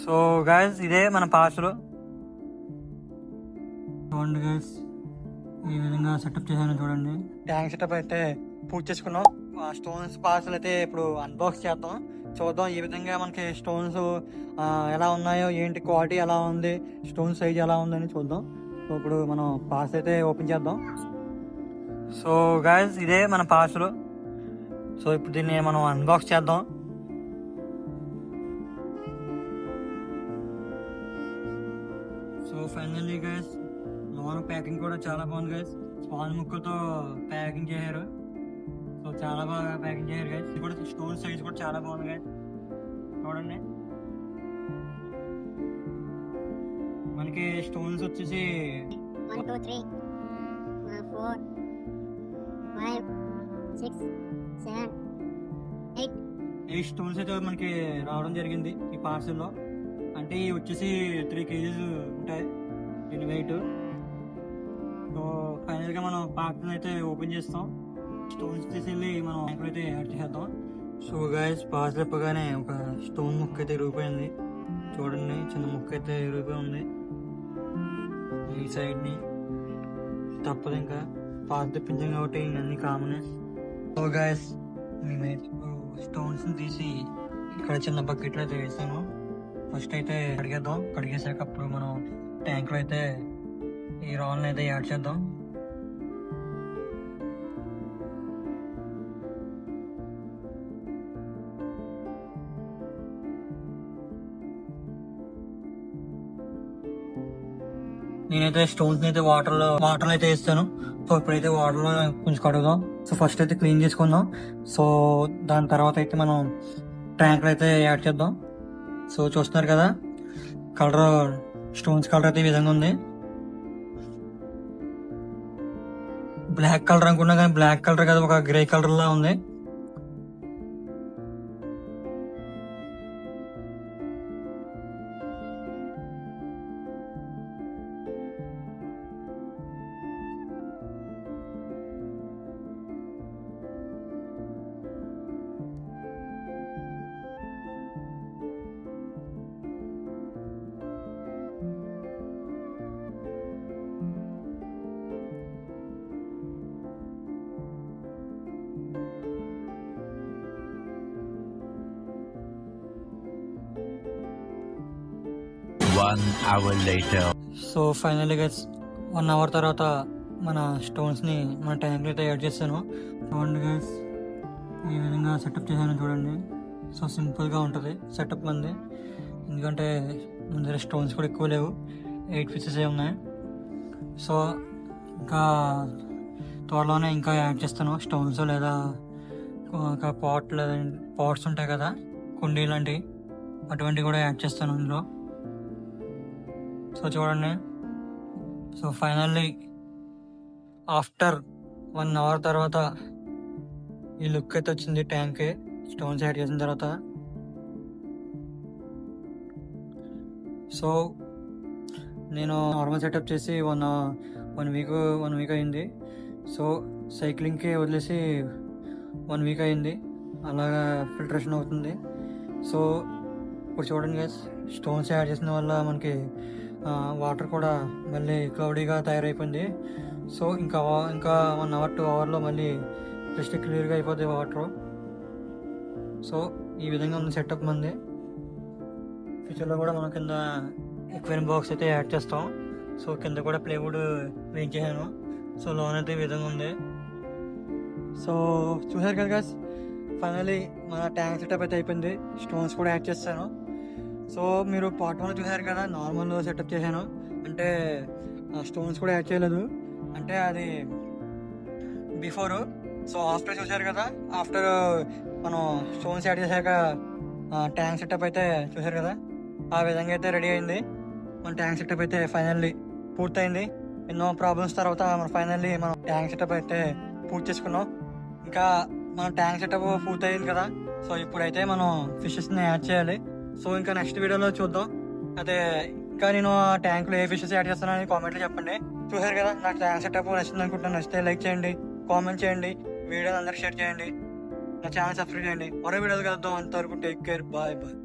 So guys ఇదే మన parcel చూడండి గైస్, ఈ విధంగా సెటప్ చేశాను చూడండి. ట్యాంక్ సెటప్ అయితే పూర్తి చేసుకున్నాం. స్టోన్స్ పార్సల్ అయితే ఇప్పుడు అన్బాక్స్ చేద్దాం, చూద్దాం ఈ విధంగా మనకి స్టోన్స్ ఎలా ఉన్నాయో, ఏంటి క్వాలిటీ ఎలా ఉంది, స్టోన్ సైజ్ ఎలా ఉందని చూద్దాం. సో ఇప్పుడు మనం పార్సల్ అయితే ఓపెన్ చేద్దాం. సో గైస్ ఇదే మన పార్సల్. సో ఇప్పుడు దీన్ని మనం అన్బాక్స్ చేద్దాం. సో ఫైనల్లీ గైస్ లోన ప్యాకింగ్ కూడా చాలా బాగుంది గైస్. స్పాంజ్ ముక్కలతో ప్యాకింగ్ చేశారు. సో చాలా బాగా ప్యాకింగ్ చేశారు గైస్. ఇది కూడా స్టోన్ సైజ్ కూడా చాలా బాగుంది గైస్. చూడండి, మనకి స్టోన్స్ వచ్చేసి 1 2 3 4 5 6 7 8 స్టోన్స్ అయితే మనకి రావడం జరిగింది ఈ పార్సల్లో. అంటే ఇవి వచ్చేసి 3 kgs ఉంటాయి దీని వెయిట్. సో ఫైనల్గా మనం పార్సల్ అయితే ఓపెన్ చేస్తాం. స్టోన్స్ తీసుకెళ్ళి మనం బ్యాంకులో అయితే యాడ్ చేద్దాం. సో గైస్ పార్సల్ ఇప్పగానే ఒక స్టోన్ ముక్క అయితే ఇరిగిపోయింది. చూడండి, చిన్న ముక్క అయితే ఇరిగిపోయి ఉంది ఈ సైడ్ని. తప్పదు, ఇంకా పార్సల్ తెప్పించాం కాబట్టి అన్ని కామనే. సో గైస్ మేమైతే స్టోన్స్ తీసి ఇక్కడ చిన్న బకెట్లో అయితే వేసాను. ఫస్ట్ అయితే కడిగేద్దాం. కడిగేసాక అప్పుడు మనం ట్యాంక్లో అయితే ఈ రాళ్ళని అయితే యాడ్ చేద్దాం. నేనైతే స్టోన్స్ అయితే వాటర్ అయితే వేస్తాను. సో ఇప్పుడైతే వాటర్లో కొంచెం కడుగుదాం. సో ఫస్ట్ అయితే క్లీన్ చేసుకుందాం. సో దాని తర్వాత అయితే మనం ట్యాంక్లో అయితే యాడ్ చేద్దాం. సో చూస్తున్నారు కదా, కలర్ స్టోన్స్ కలర్ అయితే ఈ విధంగా ఉంది. బ్లాక్ కలర్ అనుకున్నా కానీ బ్లాక్ కలర్ కదా, ఒక గ్రే కలర్ లా ఉంది. One hour later. So finally guys 1 hour తర్వాత మన స్టోన్స్ని మన ట్యాంక్లో అయితే యాడ్ చేస్తాను. చూడండి గైస్, ఈ విధంగా సెటప్ చేశాను చూడండి. సో సింపుల్గా ఉంటుంది సెటప్ మంది, ఎందుకంటే మన దగ్గర స్టోన్స్ కూడా ఎక్కువ లేవు, 8 pieces ఉన్నాయి. సో ఇంకా త్వరలోనే ఇంకా యాడ్ చేస్తాను స్టోన్స్, లేదా ఇంకా పాట్స్ ఉంటాయి కదా, కుండీ లాంటివి, అటువంటివి కూడా యాడ్ చేస్తాను అందులో. సో చూడండి, సో ఫైనల్లీ ఆఫ్టర్ 1 hour తర్వాత ఈ లుక్ అయితే వచ్చింది ట్యాంక్ స్టోన్స్ యాడ్ చేసిన తర్వాత. సో నేను నార్మల్ సెటప్ చేసి వన్ వీక్ అయింది. సో సైక్లింగ్కి వదిలేసి 1 week అయింది, అలాగా ఫిల్టరేషన్ అవుతుంది. సో ఇప్పుడు చూడండి గైస్, స్టోన్స్ యాడ్ చేసిన వల్ల మనకి వాటర్ కూడా మళ్ళీ క్లౌడీగా తయారైపోయింది. సో ఇంకా 1 hour 2 hourలో మళ్ళీ జస్ట్ క్లియర్గా అయిపోతుంది వాటర్. సో ఈ విధంగా ఉంది సెటప్ మంది. ఫ్యూచర్లో కూడా మనం కింద ఎక్వేరియం బాక్స్ అయితే యాడ్ చేస్తాం. సో కింద కూడా ప్లేవుడ్ వేయించాను. సో లోన్ అయితే ఈ విధంగా ఉంది. సో చూసారు కదా గైస్, ఫైనల్లీ మన ట్యాంక్ సెటప్ అయితే అయిపోయింది. స్టోన్స్ కూడా యాడ్ చేస్తాను. సో మీరు పార్ట్ 1 చూసారు కదా, నార్మల్ సెటప్ చేశాను, అంటే స్టోన్స్ కూడా యాడ్ చేయలేదు, అంటే అది బిఫోర్. సో ఆఫ్టర్ చూసారు కదా, ఆఫ్టర్ మనం స్టోన్స్ యాడ్ చేశాక ట్యాంక్ సెటప్ అయితే చూసారు కదా, ఆ విధంగా అయితే రెడీ అయింది. మన ట్యాంక్ సెటప్ అయితే ఫైనల్లీ పూర్తయింది. ఎన్నో ప్రాబ్లమ్స్ తర్వాత ఫైనల్లీ మనం ట్యాంక్ సెటప్ అయితే పూర్తి చేసుకున్నాం. ఇంకా మన ట్యాంక్ సెటప్ పూర్తయింది కదా, సో ఇప్పుడైతే మనం ఫిషెస్ని యాడ్ చేయాలి. సో ఇంకా నెక్స్ట్ వీడియోలో చూద్దాం. అదే ఇంకా నేను ఆ ట్యాంక్లో ఏ ఫిషెస్ యాడ్ చేస్తానని కామెంట్లో చెప్పండి. చూసారు కదా, నాకు ట్యాంక్ సెటప్ నచ్చింది అనుకుంటున్నాను. నచ్చితే లైక్ చేయండి, కామెంట్ చేయండి, వీడియోని అందరికి షేర్ చేయండి, నా ఛానల్ సబ్స్క్రైబ్ చేయండి. మరో వీడియోలు కలుద్దాం. అంతవరకు టేక్ కేర్, బాయ్ బాయ్.